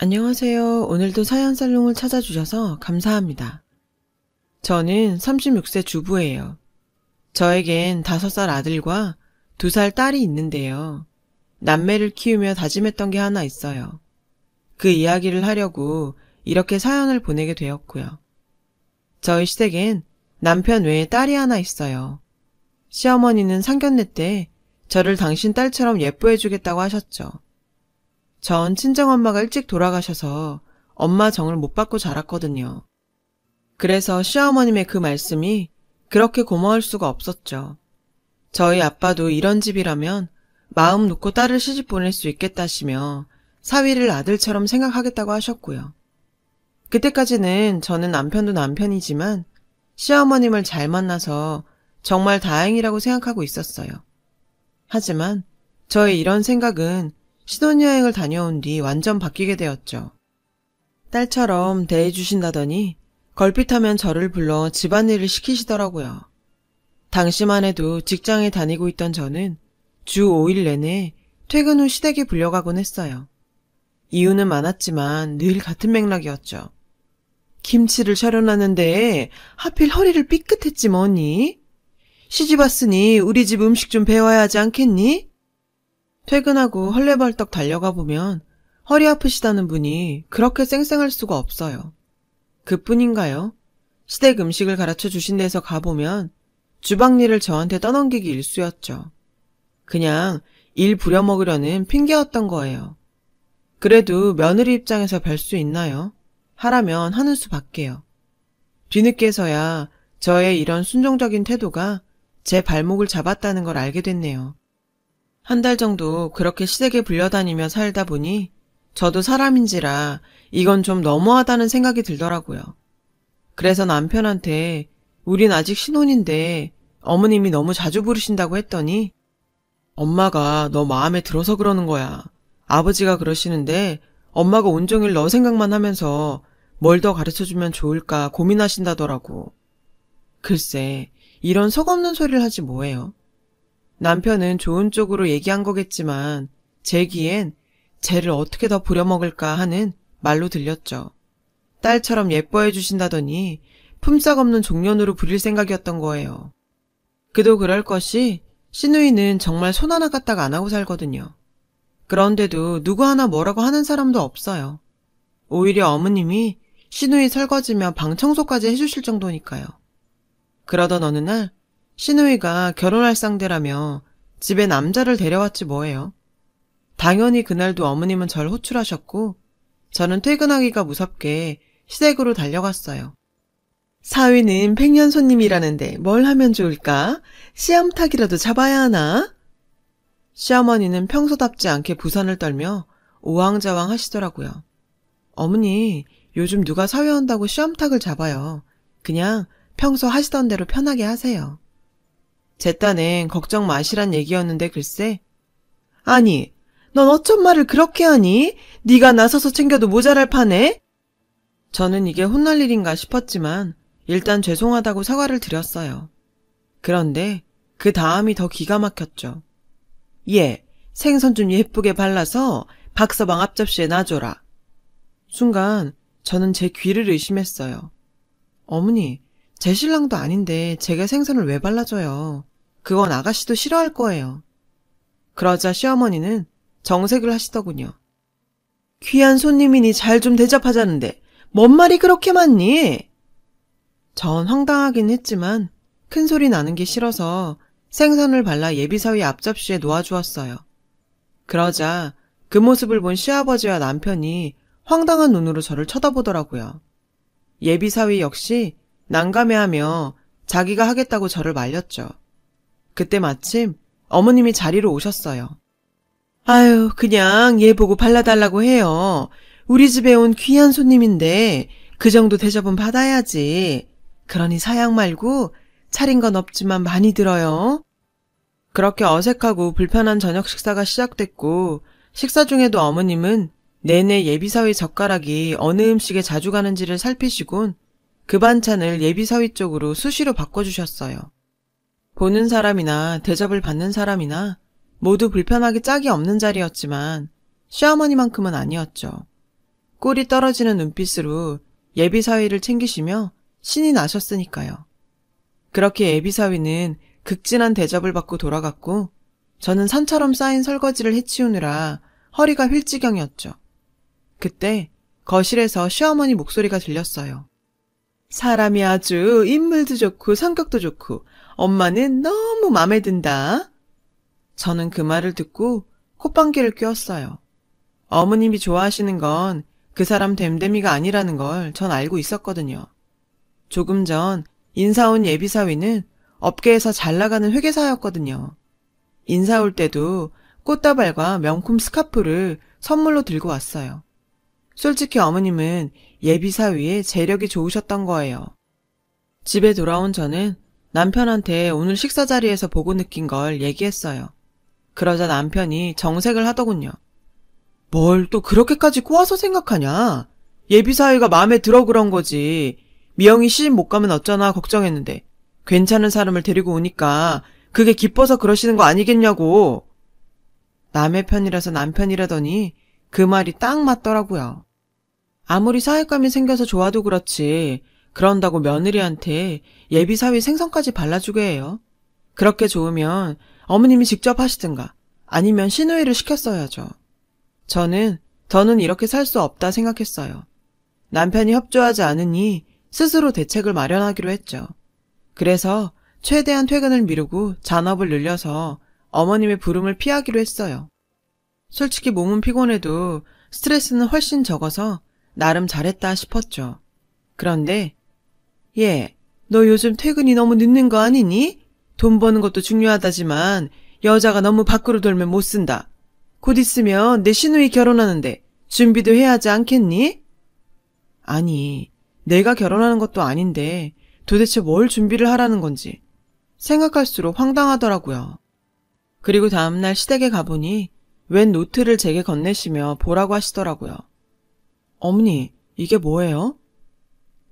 안녕하세요. 오늘도 사연살롱을 찾아주셔서 감사합니다. 저는 36세 주부예요. 저에겐 5살 아들과 2살 딸이 있는데요. 남매를 키우며 다짐했던 게 하나 있어요. 그 이야기를 하려고 이렇게 사연을 보내게 되었고요. 저희 시댁엔 남편 외에 딸이 하나 있어요. 시어머니는 상견례 때 저를 당신 딸처럼 예뻐해주겠다고 하셨죠. 전 친정엄마가 일찍 돌아가셔서 엄마 정을 못 받고 자랐거든요. 그래서 시어머님의 그 말씀이 그렇게 고마울 수가 없었죠. 저희 아빠도 이런 집이라면 마음 놓고 딸을 시집 보낼 수 있겠다시며 사위를 아들처럼 생각하겠다고 하셨고요. 그때까지는 저는 남편도 남편이지만 시어머님을 잘 만나서 정말 다행이라고 생각하고 있었어요. 하지만 저의 이런 생각은 신혼여행을 다녀온 뒤 완전 바뀌게 되었죠. 딸처럼 대해주신다더니 걸핏하면 저를 불러 집안일을 시키시더라고요. 당시만 해도 직장에 다니고 있던 저는 주 5일 내내 퇴근 후 시댁에 불려가곤 했어요. 이유는 많았지만 늘 같은 맥락이었죠. 김치를 차려놨는데 하필 허리를 삐끗했지 뭐니? 시집 왔으니 우리 집 음식 좀 배워야 하지 않겠니? 퇴근하고 헐레벌떡 달려가 보면 허리 아프시다는 분이 그렇게 쌩쌩할 수가 없어요. 그뿐인가요? 시댁 음식을 가르쳐 주신 데서 가보면 주방일을 저한테 떠넘기기 일쑤였죠. 그냥 일 부려먹으려는 핑계였던 거예요. 그래도 며느리 입장에서 별 수 있나요? 하라면 하는 수밖에요. 뒤늦게서야 저의 이런 순종적인 태도가 제 발목을 잡았다는 걸 알게 됐네요. 한 달 정도 그렇게 시댁에 불려다니며 살다 보니 저도 사람인지라 이건 좀 너무하다는 생각이 들더라고요. 그래서 남편한테 우린 아직 신혼인데 어머님이 너무 자주 부르신다고 했더니 엄마가 너 마음에 들어서 그러는 거야. 아버지가 그러시는데 엄마가 온종일 너 생각만 하면서 뭘 더 가르쳐주면 좋을까 고민하신다더라고. 글쎄, 이런 속없는 소리를 하지 뭐예요. 남편은 좋은 쪽으로 얘기한 거겠지만 제 귀엔 쟤를 어떻게 더 부려먹을까 하는 말로 들렸죠. 딸처럼 예뻐해 주신다더니 품삯 없는 종년으로 부릴 생각이었던 거예요. 그도 그럴 것이 시누이는 정말 손 하나 까딱 안 하고 살거든요. 그런데도 누구 하나 뭐라고 하는 사람도 없어요. 오히려 어머님이 시누이 설거지며 방 청소까지 해주실 정도니까요. 그러던 어느 날 시누이가 결혼할 상대라며 집에 남자를 데려왔지 뭐예요. 당연히 그날도 어머님은 절 호출하셨고 저는 퇴근하기가 무섭게 시댁으로 달려갔어요. 사위는 백년 손님이라는데 뭘 하면 좋을까? 씨암탉이라도 잡아야 하나? 시어머니는 평소답지 않게 부산을 떨며 오왕좌왕 하시더라고요. 어머니, 요즘 누가 사위한다고 씨암탉을 잡아요. 그냥 평소 하시던 대로 편하게 하세요. 제 딴엔 걱정 마시란 얘기였는데 글쎄. 아니, 넌 어쩜 말을 그렇게 하니? 네가 나서서 챙겨도 모자랄 판에? 저는 이게 혼날 일인가 싶었지만 일단 죄송하다고 사과를 드렸어요. 그런데 그 다음이 더 기가 막혔죠. 얘, 생선 좀 예쁘게 발라서 박서방 앞접시에 놔줘라. 순간 저는 제 귀를 의심했어요. 어머니, 제 신랑도 아닌데 제가 생선을 왜 발라줘요? 그건 아가씨도 싫어할 거예요. 그러자 시어머니는 정색을 하시더군요. 귀한 손님이니 잘 좀 대접하자는데 뭔 말이 그렇게 많니? 전 황당하긴 했지만 큰 소리 나는 게 싫어서 생선을 발라 예비사위 앞접시에 놓아주었어요. 그러자 그 모습을 본 시아버지와 남편이 황당한 눈으로 저를 쳐다보더라고요. 예비사위 역시 난감해하며 자기가 하겠다고 저를 말렸죠. 그때 마침 어머님이 자리로 오셨어요. 아유, 그냥 얘 보고 발라달라고 해요. 우리 집에 온 귀한 손님인데 그 정도 대접은 받아야지. 그러니 사양 말고 차린 건 없지만 많이 들어요. 그렇게 어색하고 불편한 저녁 식사가 시작됐고 식사 중에도 어머님은 내내 예비사위 젓가락이 어느 음식에 자주 가는지를 살피시곤 그 반찬을 예비사위 쪽으로 수시로 바꿔주셨어요. 보는 사람이나 대접을 받는 사람이나 모두 불편하기 짝이 없는 자리였지만 시어머니만큼은 아니었죠. 꿀이 떨어지는 눈빛으로 예비사위를 챙기시며 신이 나셨으니까요. 그렇게 예비사위는 극진한 대접을 받고 돌아갔고 저는 산처럼 쌓인 설거지를 해치우느라 허리가 휠지경이었죠. 그때 거실에서 시어머니 목소리가 들렸어요. 사람이 아주 인물도 좋고 성격도 좋고 엄마는 너무 마음에 든다. 저는 그 말을 듣고 콧방귀를 뀌었어요. 어머님이 좋아하시는 건 그 사람 됨됨이가 아니라는 걸 전 알고 있었거든요. 조금 전 인사 온 예비사위는 업계에서 잘 나가는 회계사였거든요. 인사 올 때도 꽃다발과 명품 스카프를 선물로 들고 왔어요. 솔직히 어머님은 예비사위에 재력이 좋으셨던 거예요. 집에 돌아온 저는 남편한테 오늘 식사 자리에서 보고 느낀 걸 얘기했어요. 그러자 남편이 정색을 하더군요. 뭘 또 그렇게까지 꼬아서 생각하냐? 예비사위가 마음에 들어 그런 거지. 미영이 시집 못 가면 어쩌나 걱정했는데 괜찮은 사람을 데리고 오니까 그게 기뻐서 그러시는 거 아니겠냐고. 남의 편이라서 남편이라더니 그 말이 딱 맞더라고요. 아무리 사윗감이 생겨서 좋아도 그렇지 그런다고 며느리한테 예비사위 생선까지 발라주게 해요. 그렇게 좋으면 어머님이 직접 하시든가 아니면 시누이를 시켰어야죠. 저는 이렇게 살 수 없다 생각했어요. 남편이 협조하지 않으니 스스로 대책을 마련하기로 했죠. 그래서 최대한 퇴근을 미루고 잔업을 늘려서 어머님의 부름을 피하기로 했어요. 솔직히 몸은 피곤해도 스트레스는 훨씬 적어서 나름 잘했다 싶었죠. 그런데 너 요즘 퇴근이 너무 늦는 거 아니니? 돈 버는 것도 중요하다지만 여자가 너무 밖으로 돌면 못 쓴다. 곧 있으면 내 시누이 결혼하는데 준비도 해야 하지 않겠니? 아니, 내가 결혼하는 것도 아닌데 도대체 뭘 준비를 하라는 건지 생각할수록 황당하더라고요. 그리고 다음날 시댁에 가보니 웬 노트를 제게 건네시며 보라고 하시더라고요. 어머니, 이게 뭐예요?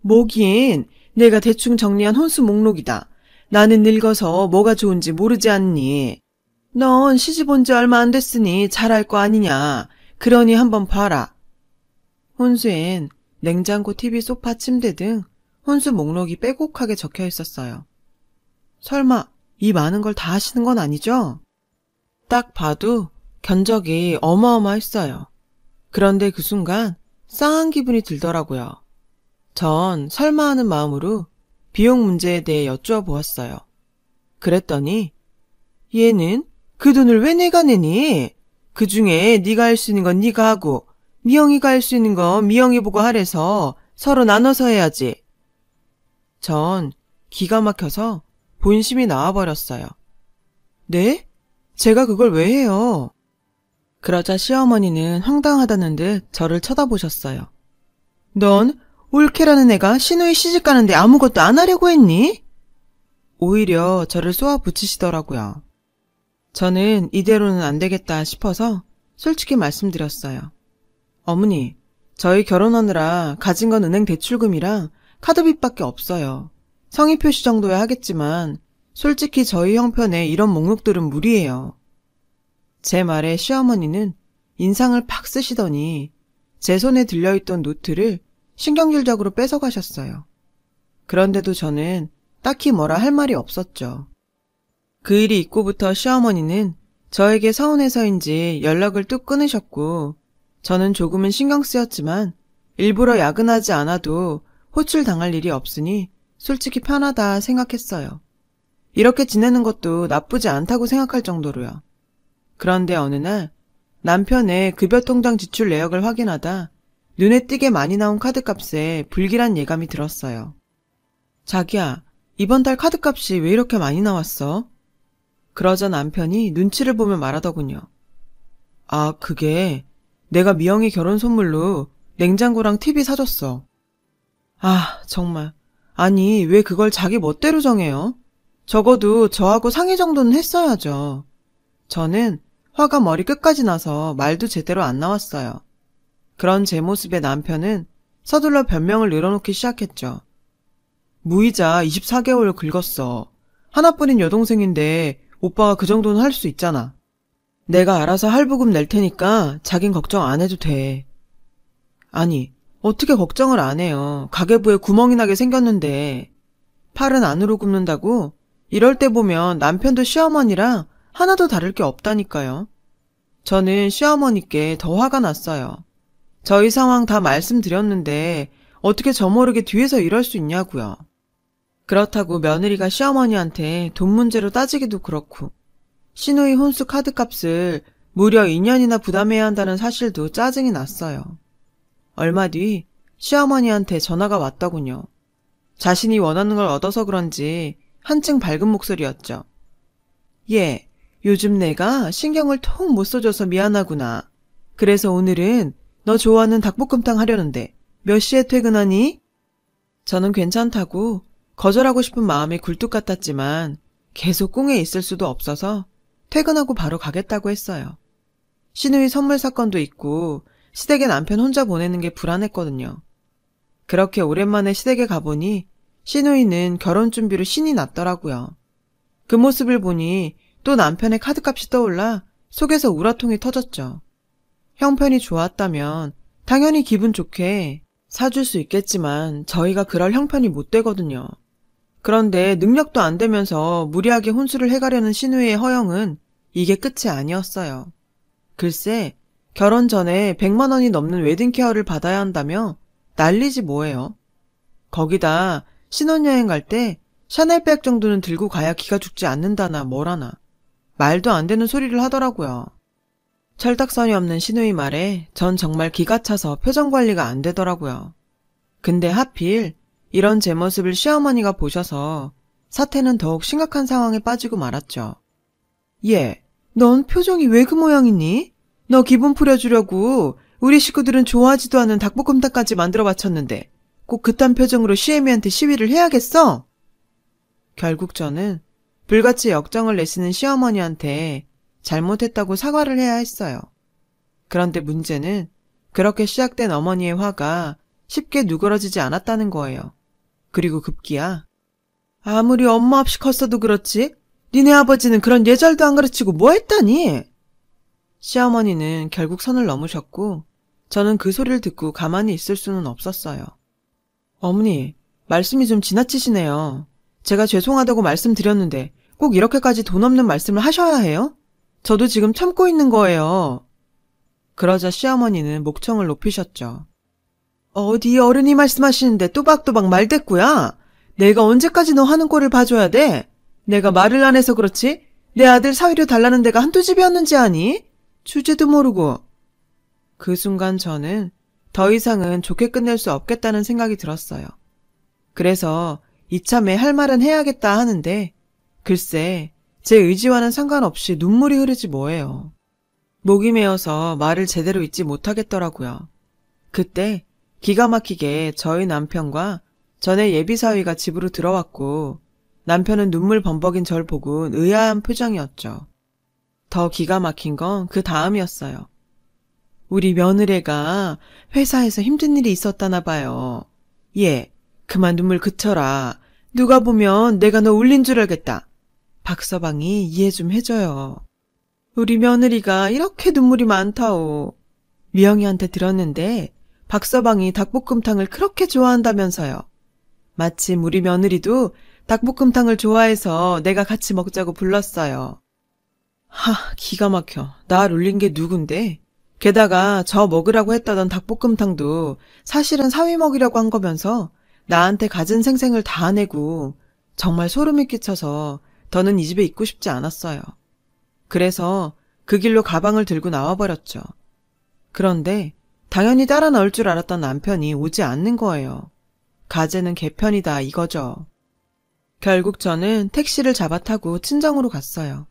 뭐긴, 내가 대충 정리한 혼수 목록이다. 나는 늙어서 뭐가 좋은지 모르지 않니? 넌 시집 온 지 얼마 안 됐으니 잘 알 거 아니냐. 그러니 한번 봐라. 혼수엔 냉장고, TV, 소파, 침대 등 혼수 목록이 빼곡하게 적혀 있었어요. 설마 이 많은 걸 다 하시는 건 아니죠? 딱 봐도 견적이 어마어마했어요. 그런데 그 순간 쌍한 기분이 들더라고요. 전 설마 하는 마음으로 비용 문제에 대해 여쭈어 보았어요. 그랬더니 얘는 그 돈을 왜 내가 내니? 그중에 네가 할 수 있는 건 네가 하고 미영이가 할 수 있는 건 미영이 보고 하래서 서로 나눠서 해야지. 전 기가 막혀서 본심이 나와버렸어요. 네? 제가 그걸 왜 해요? 그러자 시어머니는 황당하다는 듯 저를 쳐다보셨어요. 넌 올케라는 애가 시누이 시집 가는데 아무것도 안 하려고 했니? 오히려 저를 쏘아붙이시더라고요. 저는 이대로는 안 되겠다 싶어서 솔직히 말씀드렸어요. 어머니, 저희 결혼하느라 가진 건 은행 대출금이랑 카드빚밖에 없어요. 성의 표시 정도야 하겠지만 솔직히 저희 형편에 이런 목록들은 무리예요. 제 말에 시어머니는 인상을 팍 쓰시더니 제 손에 들려있던 노트를 신경질적으로 뺏어가셨어요. 그런데도 저는 딱히 뭐라 할 말이 없었죠. 그 일이 있고부터 시어머니는 저에게 서운해서인지 연락을 뚝 끊으셨고 저는 조금은 신경 쓰였지만 일부러 야근하지 않아도 호출당할 일이 없으니 솔직히 편하다 생각했어요. 이렇게 지내는 것도 나쁘지 않다고 생각할 정도로요. 그런데 어느 날 남편의 급여통장 지출 내역을 확인하다 눈에 띄게 많이 나온 카드값에 불길한 예감이 들었어요. 자기야, 이번 달 카드값이 왜 이렇게 많이 나왔어? 그러자 남편이 눈치를 보며 말하더군요. 아, 그게 내가 미영이 결혼 선물로 냉장고랑 TV 사줬어. 아, 정말. 아니, 왜 그걸 자기 멋대로 정해요? 적어도 저하고 상의 정도는 했어야죠. 저는 화가 머리 끝까지 나서 말도 제대로 안 나왔어요. 그런 제 모습에 남편은 서둘러 변명을 늘어놓기 시작했죠. 무이자 24개월 긁었어. 하나뿐인 여동생인데 오빠가 그 정도는 할 수 있잖아. 내가 알아서 할부금 낼 테니까 자긴 걱정 안 해도 돼. 아니, 어떻게 걱정을 안 해요. 가계부에 구멍이 나게 생겼는데. 팔은 안으로 굽는다고? 이럴 때 보면 남편도 시어머니랑 하나도 다를 게 없다니까요. 저는 시어머니께 더 화가 났어요. 저희 상황 다 말씀드렸는데 어떻게 저 모르게 뒤에서 이럴 수 있냐고요. 그렇다고 며느리가 시어머니한테 돈 문제로 따지기도 그렇고 시누이 혼수 카드값을 무려 2년이나 부담해야 한다는 사실도 짜증이 났어요. 얼마 뒤 시어머니한테 전화가 왔더군요. 자신이 원하는 걸 얻어서 그런지 한층 밝은 목소리였죠. 예, 요즘 내가 신경을 통 못 써줘서 미안하구나. 그래서 오늘은 너 좋아하는 닭볶음탕 하려는데 몇 시에 퇴근하니? 저는 괜찮다고 거절하고 싶은 마음이 굴뚝 같았지만 계속 꿍에 있을 수도 없어서 퇴근하고 바로 가겠다고 했어요. 시누이 선물 사건도 있고 시댁에 남편 혼자 보내는 게 불안했거든요. 그렇게 오랜만에 시댁에 가보니 시누이는 결혼 준비로 신이 났더라고요. 그 모습을 보니 또 남편의 카드값이 떠올라 속에서 우라통이 터졌죠. 형편이 좋았다면 당연히 기분 좋게 사줄 수 있겠지만 저희가 그럴 형편이 못 되거든요. 그런데 능력도 안 되면서 무리하게 혼수를 해가려는 시누이의 허영은 이게 끝이 아니었어요. 글쎄, 결혼 전에 100만 원이 넘는 웨딩케어를 받아야 한다며 난리지 뭐예요. 거기다 신혼여행 갈 때 샤넬백 정도는 들고 가야 기가 죽지 않는다나 뭐라나. 말도 안 되는 소리를 하더라고요. 철딱선이 없는 시누이 말에 전 정말 기가 차서 표정 관리가 안 되더라고요. 근데 하필 이런 제 모습을 시어머니가 보셔서 사태는 더욱 심각한 상황에 빠지고 말았죠. 예, 넌 표정이 왜 그 모양이니? 너 기분 풀어주려고 우리 식구들은 좋아하지도 않은 닭볶음탕까지 만들어 바쳤는데 꼭 그딴 표정으로 시애미한테 시위를 해야겠어? 결국 저는 불같이 역정을 내시는 시어머니한테 잘못했다고 사과를 해야 했어요. 그런데 문제는 그렇게 시작된 어머니의 화가 쉽게 누그러지지 않았다는 거예요. 그리고 급기야 아무리 엄마 없이 컸어도 그렇지 니네 아버지는 그런 예절도 안 가르치고 뭐 했다니? 시어머니는 결국 선을 넘으셨고 저는 그 소리를 듣고 가만히 있을 수는 없었어요. 어머니, 말씀이 좀 지나치시네요. 제가 죄송하다고 말씀드렸는데 꼭 이렇게까지 돈 없는 말씀을 하셔야 해요? 저도 지금 참고 있는 거예요. 그러자 시어머니는 목청을 높이셨죠. 어디 어른이 말씀하시는데 또박또박 말대꾸야? 내가 언제까지 너 하는 꼴을 봐줘야 돼? 내가 말을 안 해서 그렇지? 내 아들 사위로 달라는 데가 한두 집이었는지 아니? 주제도 모르고. 그 순간 저는 더 이상은 좋게 끝낼 수 없겠다는 생각이 들었어요. 그래서 이참에 할 말은 해야겠다 하는데 글쎄 제 의지와는 상관없이 눈물이 흐르지 뭐예요. 목이 메어서 말을 제대로 잇지 못하겠더라고요. 그때 기가 막히게 저희 남편과 전에 예비사위가 집으로 들어왔고 남편은 눈물 범벅인 절 보고 의아한 표정이었죠. 더 기가 막힌 건 그 다음이었어요. 우리 며느리가 회사에서 힘든 일이 있었다나 봐요. 예, 그만 눈물 그쳐라. 누가 보면 내가 너 울린 줄 알겠다. 박서방이 이해 좀 해줘요. 우리 며느리가 이렇게 눈물이 많다오. 미영이한테 들었는데 박서방이 닭볶음탕을 그렇게 좋아한다면서요. 마침 우리 며느리도 닭볶음탕을 좋아해서 내가 같이 먹자고 불렀어요. 하, 기가 막혀. 날 울린 게 누군데? 게다가 저 먹으라고 했다던 닭볶음탕도 사실은 사위 먹이려고 한 거면서 나한테 갖은 생생을 다 내고 정말 소름이 끼쳐서 더는 이 집에 있고 싶지 않았어요. 그래서 그 길로 가방을 들고 나와버렸죠. 그런데 당연히 따라 나올 줄 알았던 남편이 오지 않는 거예요. 가재는 개편이다 이거죠. 결국 저는 택시를 잡아 타고 친정으로 갔어요.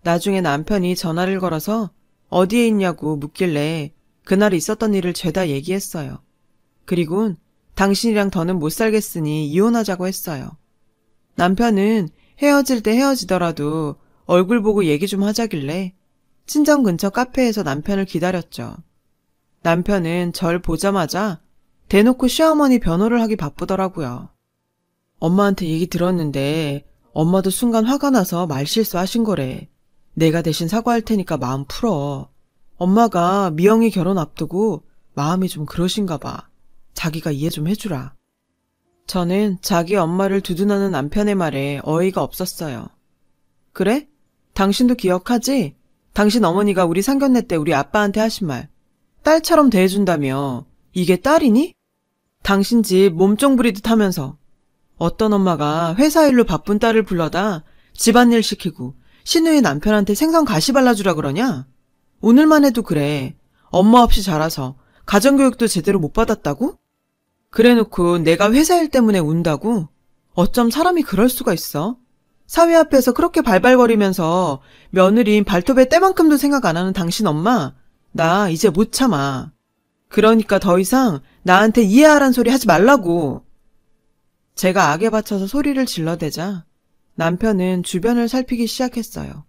나중에 남편이 전화를 걸어서 어디에 있냐고 묻길래 그날 있었던 일을 죄다 얘기했어요. 그리곤 당신이랑 더는 못 살겠으니 이혼하자고 했어요. 남편은 헤어질 때 헤어지더라도 얼굴 보고 얘기 좀 하자길래 친정 근처 카페에서 남편을 기다렸죠. 남편은 절 보자마자 대놓고 시어머니 변호를 하기 바쁘더라고요. 엄마한테 얘기 들었는데 엄마도 순간 화가 나서 말실수하신 거래. 내가 대신 사과할 테니까 마음 풀어. 엄마가 미영이 결혼 앞두고 마음이 좀 그러신가 봐. 자기가 이해 좀 해주라. 저는 자기 엄마를 두둔하는 남편의 말에 어이가 없었어요. 그래? 당신도 기억하지? 당신 어머니가 우리 상견례 때 우리 아빠한테 하신 말. 딸처럼 대해준다며. 이게 딸이니? 당신 집 몸종 부리듯 하면서. 어떤 엄마가 회사 일로 바쁜 딸을 불러다 집안일 시키고 시누이 남편한테 생선 가시 발라주라 그러냐? 오늘만 해도 그래. 엄마 없이 자라서 가정교육도 제대로 못 받았다고? 그래놓고 내가 회사 일 때문에 운다고? 어쩜 사람이 그럴 수가 있어? 사위 앞에서 그렇게 발발거리면서 며느리인 발톱의 때만큼도 생각 안 하는 당신 엄마, 나 이제 못 참아. 그러니까 더 이상 나한테 이해하란 소리 하지 말라고. 제가 악에 받쳐서 소리를 질러대자 남편은 주변을 살피기 시작했어요.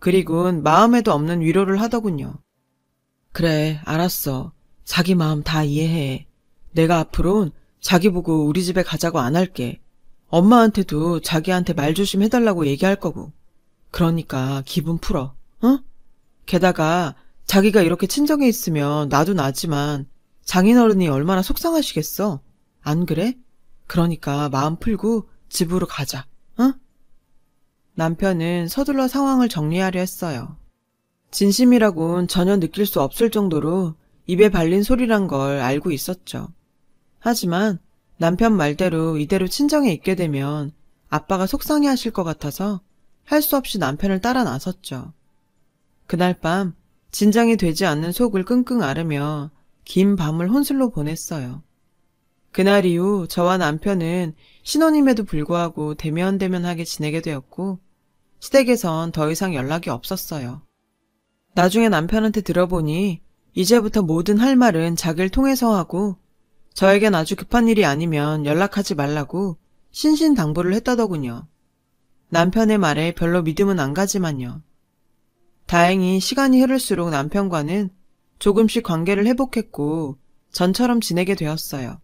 그리곤 마음에도 없는 위로를 하더군요. 그래, 알았어. 자기 마음 다 이해해. 내가 앞으론 자기 보고 우리 집에 가자고 안 할게. 엄마한테도 자기한테 말 조심해달라고 얘기할 거고. 그러니까 기분 풀어, 응? 게다가 자기가 이렇게 친정에 있으면 나도 나지만 장인어른이 얼마나 속상하시겠어. 안 그래? 그러니까 마음 풀고 집으로 가자, 응? 남편은 서둘러 상황을 정리하려 했어요. 진심이라곤 전혀 느낄 수 없을 정도로 입에 발린 소리란 걸 알고 있었죠. 하지만 남편 말대로 이대로 친정에 있게 되면 아빠가 속상해 하실 것 같아서 할 수 없이 남편을 따라 나섰죠. 그날 밤 진정이 되지 않는 속을 끙끙 앓으며 긴 밤을 혼술로 보냈어요. 그날 이후 저와 남편은 신혼임에도 불구하고 대면대면하게 지내게 되었고 시댁에선 더 이상 연락이 없었어요. 나중에 남편한테 들어보니 이제부터 모든 할 말은 자기를 통해서 하고 저에겐 아주 급한 일이 아니면 연락하지 말라고 신신당부를 했다더군요. 남편의 말에 별로 믿음은 안 가지만요. 다행히 시간이 흐를수록 남편과는 조금씩 관계를 회복했고 전처럼 지내게 되었어요.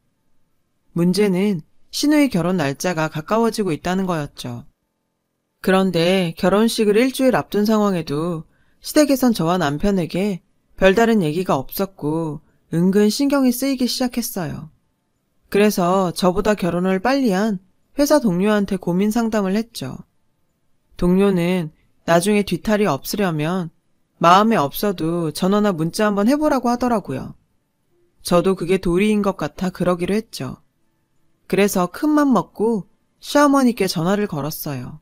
문제는 시누이 결혼 날짜가 가까워지고 있다는 거였죠. 그런데 결혼식을 일주일 앞둔 상황에도 시댁에선 저와 남편에게 별다른 얘기가 없었고 은근 신경이 쓰이기 시작했어요. 그래서 저보다 결혼을 빨리 한 회사 동료한테 고민 상담을 했죠. 동료는 나중에 뒤탈이 없으려면 마음에 없어도 전화나 문자 한번 해보라고 하더라고요. 저도 그게 도리인 것 같아 그러기로 했죠. 그래서 큰맘 먹고 시어머니께 전화를 걸었어요.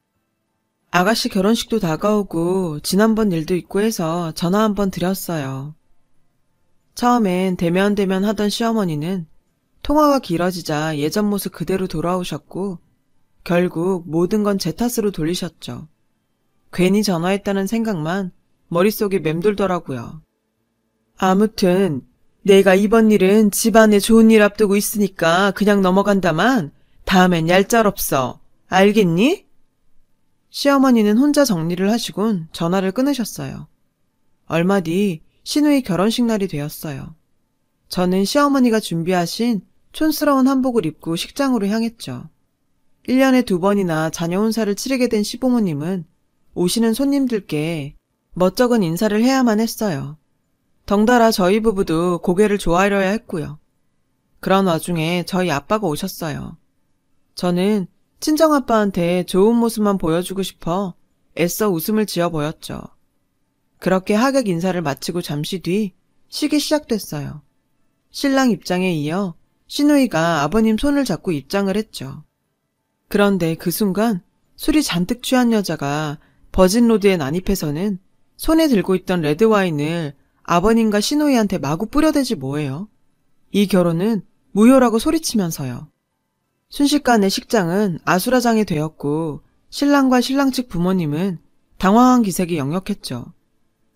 아가씨 결혼식도 다가오고 지난번 일도 있고 해서 전화 한번 드렸어요. 처음엔 대면 하던 시어머니는 통화가 길어지자 예전 모습 그대로 돌아오셨고 결국 모든 건 제 탓으로 돌리셨죠. 괜히 전화했다는 생각만 머릿속에 맴돌더라고요. 아무튼 내가 이번 일은 집안에 좋은 일 앞두고 있으니까 그냥 넘어간다만 다음엔 얄짤없어. 알겠니? 시어머니는 혼자 정리를 하시곤 전화를 끊으셨어요. 얼마 뒤 시누이 결혼식 날이 되었어요. 저는 시어머니가 준비하신 촌스러운 한복을 입고 식장으로 향했죠. 1년에 2번이나 자녀 혼사를 치르게 된 시부모님은 오시는 손님들께 멋쩍은 인사를 해야만 했어요. 덩달아 저희 부부도 고개를 조아려야 했고요. 그런 와중에 저희 아빠가 오셨어요. 저는 친정아빠한테 좋은 모습만 보여주고 싶어 애써 웃음을 지어 보였죠. 그렇게 하객 인사를 마치고 잠시 뒤 식이 시작됐어요. 신랑 입장에 이어 시누이가 아버님 손을 잡고 입장을 했죠. 그런데 그 순간 술이 잔뜩 취한 여자가 버진로드에 난입해서는 손에 들고 있던 레드와인을 아버님과 시누이한테 마구 뿌려대지 뭐예요. 이 결혼은 무효라고 소리치면서요. 순식간에 식장은 아수라장이 되었고 신랑과 신랑 측 부모님은 당황한 기색이 역력했죠.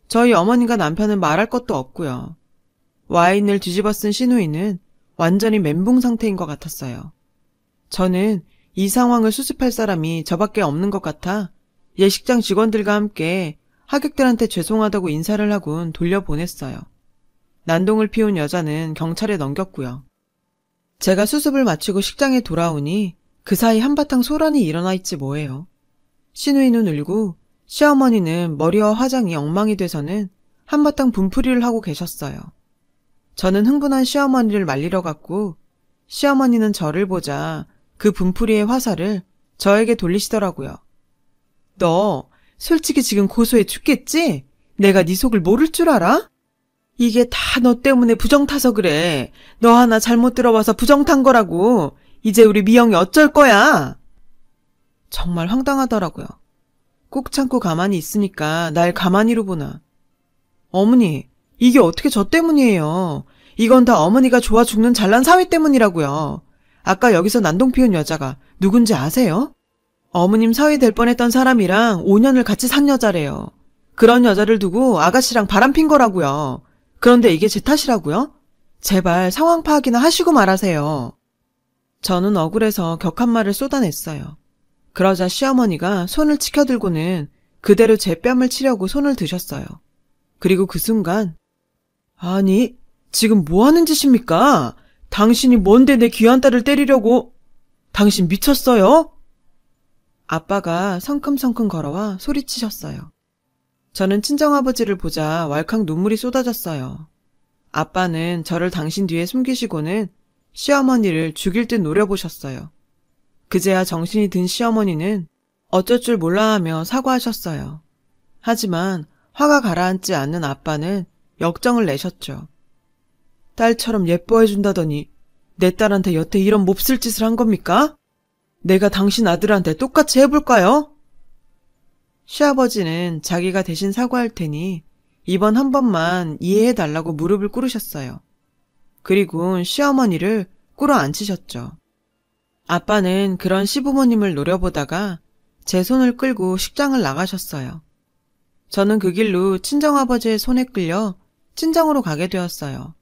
저희 어머니가 남편은 말할 것도 없고요. 와인을 뒤집어 쓴 시누이는 완전히 멘붕 상태인 것 같았어요. 저는 이 상황을 수습할 사람이 저밖에 없는 것 같아 예식장 직원들과 함께 하객들한테 죄송하다고 인사를 하곤 돌려보냈어요. 난동을 피운 여자는 경찰에 넘겼고요. 제가 수습을 마치고 식장에 돌아오니 그 사이 한바탕 소란이 일어나 있지 뭐예요. 시누이는 울고 시어머니는 머리와 화장이 엉망이 돼서는 한바탕 분풀이를 하고 계셨어요. 저는 흥분한 시어머니를 말리러 갔고 시어머니는 저를 보자 그 분풀이의 화살을 저에게 돌리시더라고요. 너 솔직히 지금 고소해 죽겠지? 내가 네 속을 모를 줄 알아? 이게 다 너 때문에 부정 타서 그래. 너 하나 잘못 들어와서 부정 탄 거라고. 이제 우리 미영이 어쩔 거야? 정말 황당하더라고요. 꾹 참고 가만히 있으니까 날 가만히로 보나. 어머니, 이게 어떻게 저 때문이에요. 이건 다 어머니가 좋아 죽는 잘난 사위 때문이라고요. 아까 여기서 난동 피운 여자가 누군지 아세요? 어머님 사위 될 뻔했던 사람이랑 5년을 같이 산 여자래요. 그런 여자를 두고 아가씨랑 바람핀 거라고요. 그런데 이게 제 탓이라고요? 제발 상황 파악이나 하시고 말하세요. 저는 억울해서 격한 말을 쏟아냈어요. 그러자 시어머니가 손을 치켜들고는 그대로 제 뺨을 치려고 손을 드셨어요. 그리고 그 순간 아니, 지금 뭐 하는 짓입니까? 당신이 뭔데 내 귀한 딸을 때리려고? 당신 미쳤어요? 아빠가 성큼성큼 걸어와 소리치셨어요. 저는 친정아버지를 보자 왈칵 눈물이 쏟아졌어요. 아빠는 저를 당신 뒤에 숨기시고는 시어머니를 죽일 듯 노려보셨어요. 그제야 정신이 든 시어머니는 어쩔 줄 몰라 하며 사과하셨어요. 하지만 화가 가라앉지 않는 아빠는 역정을 내셨죠. 딸처럼 예뻐해준다더니 내 딸한테 여태 이런 몹쓸 짓을 한 겁니까? 내가 당신 아들한테 똑같이 해볼까요? 시아버지는 자기가 대신 사과할 테니 이번 한 번만 이해해달라고 무릎을 꿇으셨어요. 그리고 시어머니를 꿇어 앉히셨죠. 아빠는 그런 시부모님을 노려보다가 제 손을 끌고 식장을 나가셨어요. 저는 그 길로 친정아버지의 손에 끌려 친정으로 가게 되었어요.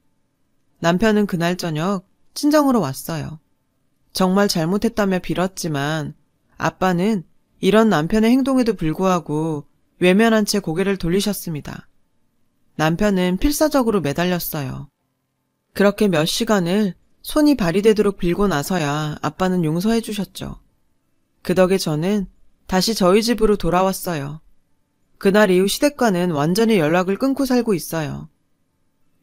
남편은 그날 저녁 친정으로 왔어요. 정말 잘못했다며 빌었지만 아빠는 이런 남편의 행동에도 불구하고 외면한 채 고개를 돌리셨습니다. 남편은 필사적으로 매달렸어요. 그렇게 몇 시간을 손이 발이 되도록 빌고 나서야 아빠는 용서해 주셨죠. 그 덕에 저는 다시 저희 집으로 돌아왔어요. 그날 이후 시댁과는 완전히 연락을 끊고 살고 있어요.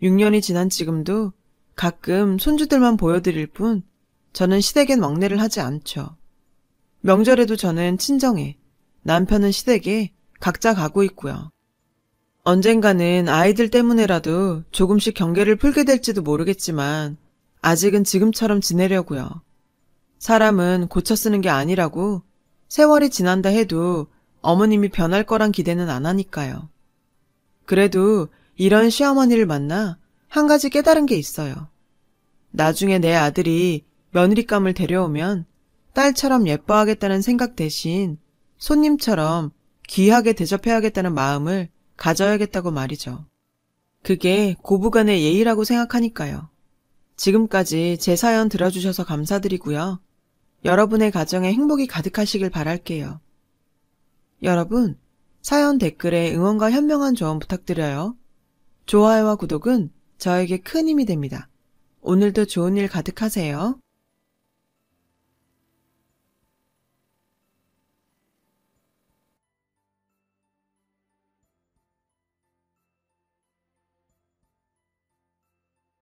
6년이 지난 지금도 가끔 손주들만 보여드릴 뿐 저는 시댁엔 왕래를 하지 않죠. 명절에도 저는 친정에, 남편은 시댁에 각자 가고 있고요. 언젠가는 아이들 때문에라도 조금씩 경계를 풀게 될지도 모르겠지만 아직은 지금처럼 지내려고요. 사람은 고쳐 쓰는 게 아니라고 세월이 지난다 해도 어머님이 변할 거란 기대는 안 하니까요. 그래도 이런 시어머니를 만나 한 가지 깨달은 게 있어요. 나중에 내 아들이 며느리감을 데려오면 딸처럼 예뻐하겠다는 생각 대신 손님처럼 귀하게 대접해야겠다는 마음을 가져야겠다고 말이죠. 그게 고부간의 예의라고 생각하니까요. 지금까지 제 사연 들어주셔서 감사드리고요. 여러분의 가정에 행복이 가득하시길 바랄게요. 여러분, 사연 댓글에 응원과 현명한 조언 부탁드려요. 좋아요와 구독은 저에게 큰 힘이 됩니다. 오늘도 좋은 일 가득하세요.